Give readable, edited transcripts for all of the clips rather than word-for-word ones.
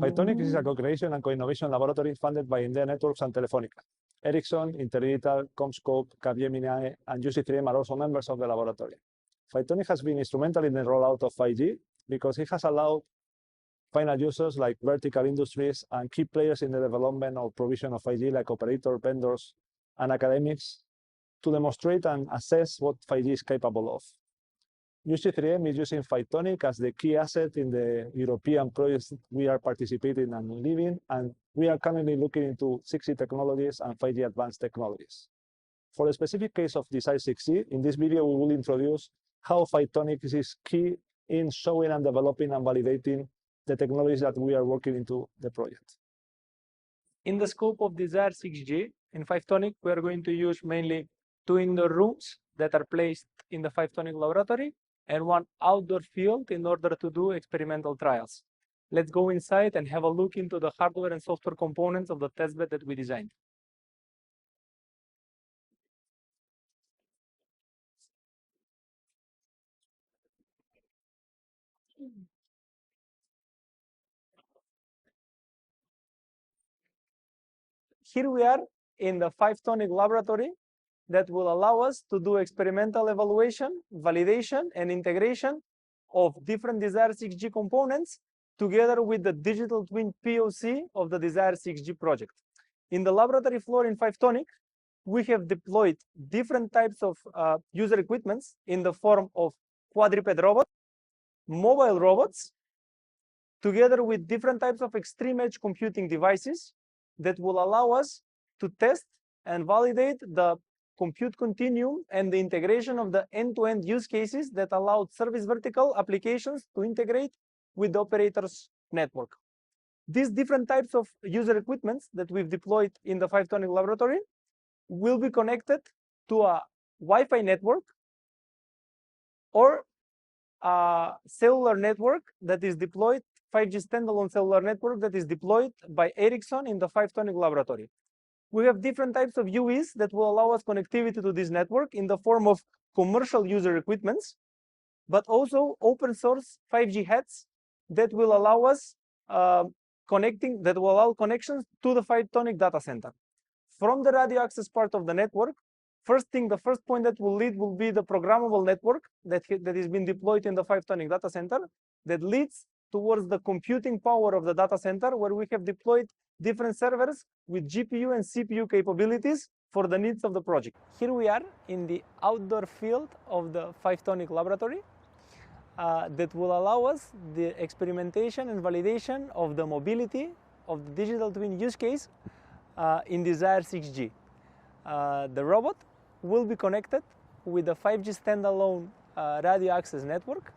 5TONIC is a co-creation and co-innovation laboratory funded by India Networks and Telefónica. Ericsson, Interdigital, CommScope, Capgemini, and UC3M are also members of the laboratory. 5TONIC has been instrumental in the rollout of 5G because it has allowed final users like vertical industries and key players in the development or provision of 5G like operator, vendors, and academics to demonstrate and assess what 5G is capable of. UC3M is using 5TONIC as the key asset in the European projects we are participating and leading, and we are currently looking into 6G technologies and 5G advanced technologies. For the specific case of DESIRE6G, in this video we will introduce how 5TONIC is key in showing and developing and validating the technologies that we are working into the project. In the scope of DESIRE6G, in 5TONIC, we are going to use mainly 2 indoor rooms that are placed in the 5TONIC laboratory and 1 outdoor field in order to do experimental trials. Let's go inside and have a look into the hardware and software components of the testbed that we designed. Here we are in the 5TONIC laboratory that will allow us to do experimental evaluation, validation, and integration of different DESIRE6G components together with the digital twin POC of the DESIRE6G project. In the laboratory floor in 5TONIC, we have deployed different types of user equipments in the form of quadruped robots, mobile robots, together with different types of extreme edge computing devices that will allow us to test and validate the compute continuum and the integration of the end-to-end use cases that allowed service vertical applications to integrate with the operator's network. These different types of user equipments that we've deployed in the 5TONIC laboratory will be connected to a Wi-Fi network or a cellular network that is deployed, 5G standalone cellular network that is deployed by Ericsson in the 5TONIC laboratory. We have different types of UEs that will allow us connectivity to this network in the form of commercial user equipments, but also open source 5G heads that will allow us connections to the 5TONIC data center. From the radio access part of the network, the first point that will lead will be the programmable network that is being deployed in the 5TONIC data center that leads towards the computing power of the data center, where we have deployed different servers with GPU and CPU capabilities for the needs of the project. Here we are in the outdoor field of the 5TONIC laboratory that will allow us the experimentation and validation of the mobility of the digital twin use case in DESIRE6G. The robot will be connected with a 5G standalone radio access network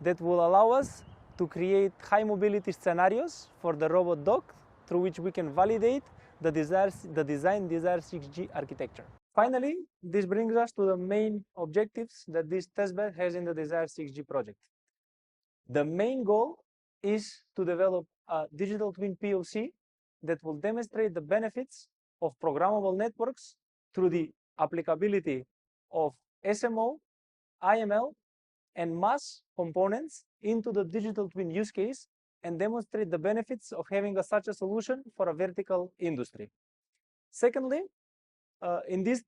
that will allow us to create high mobility scenarios for the robot dog through which we can validate the design DESIRE6G architecture. Finally, this brings us to the main objectives that this testbed has in the DESIRE6G project. The main goal is to develop a digital twin POC that will demonstrate the benefits of programmable networks through the applicability of SMO, IML, and MAS components into the digital twin use case and demonstrate the benefits of having such a solution for a vertical industry. Secondly, in this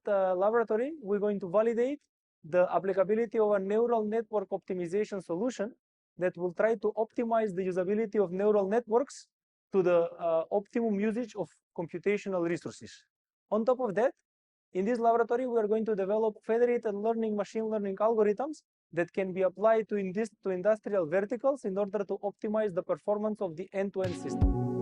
laboratory, we're going to validate the applicability of a neural network optimization solution that will try to optimize the usability of neural networks to the optimum usage of computational resources. On top of that, in this laboratory, we are going to develop federated learning machine learning algorithms that can be applied to industrial verticals in order to optimize the performance of the end-to-end system.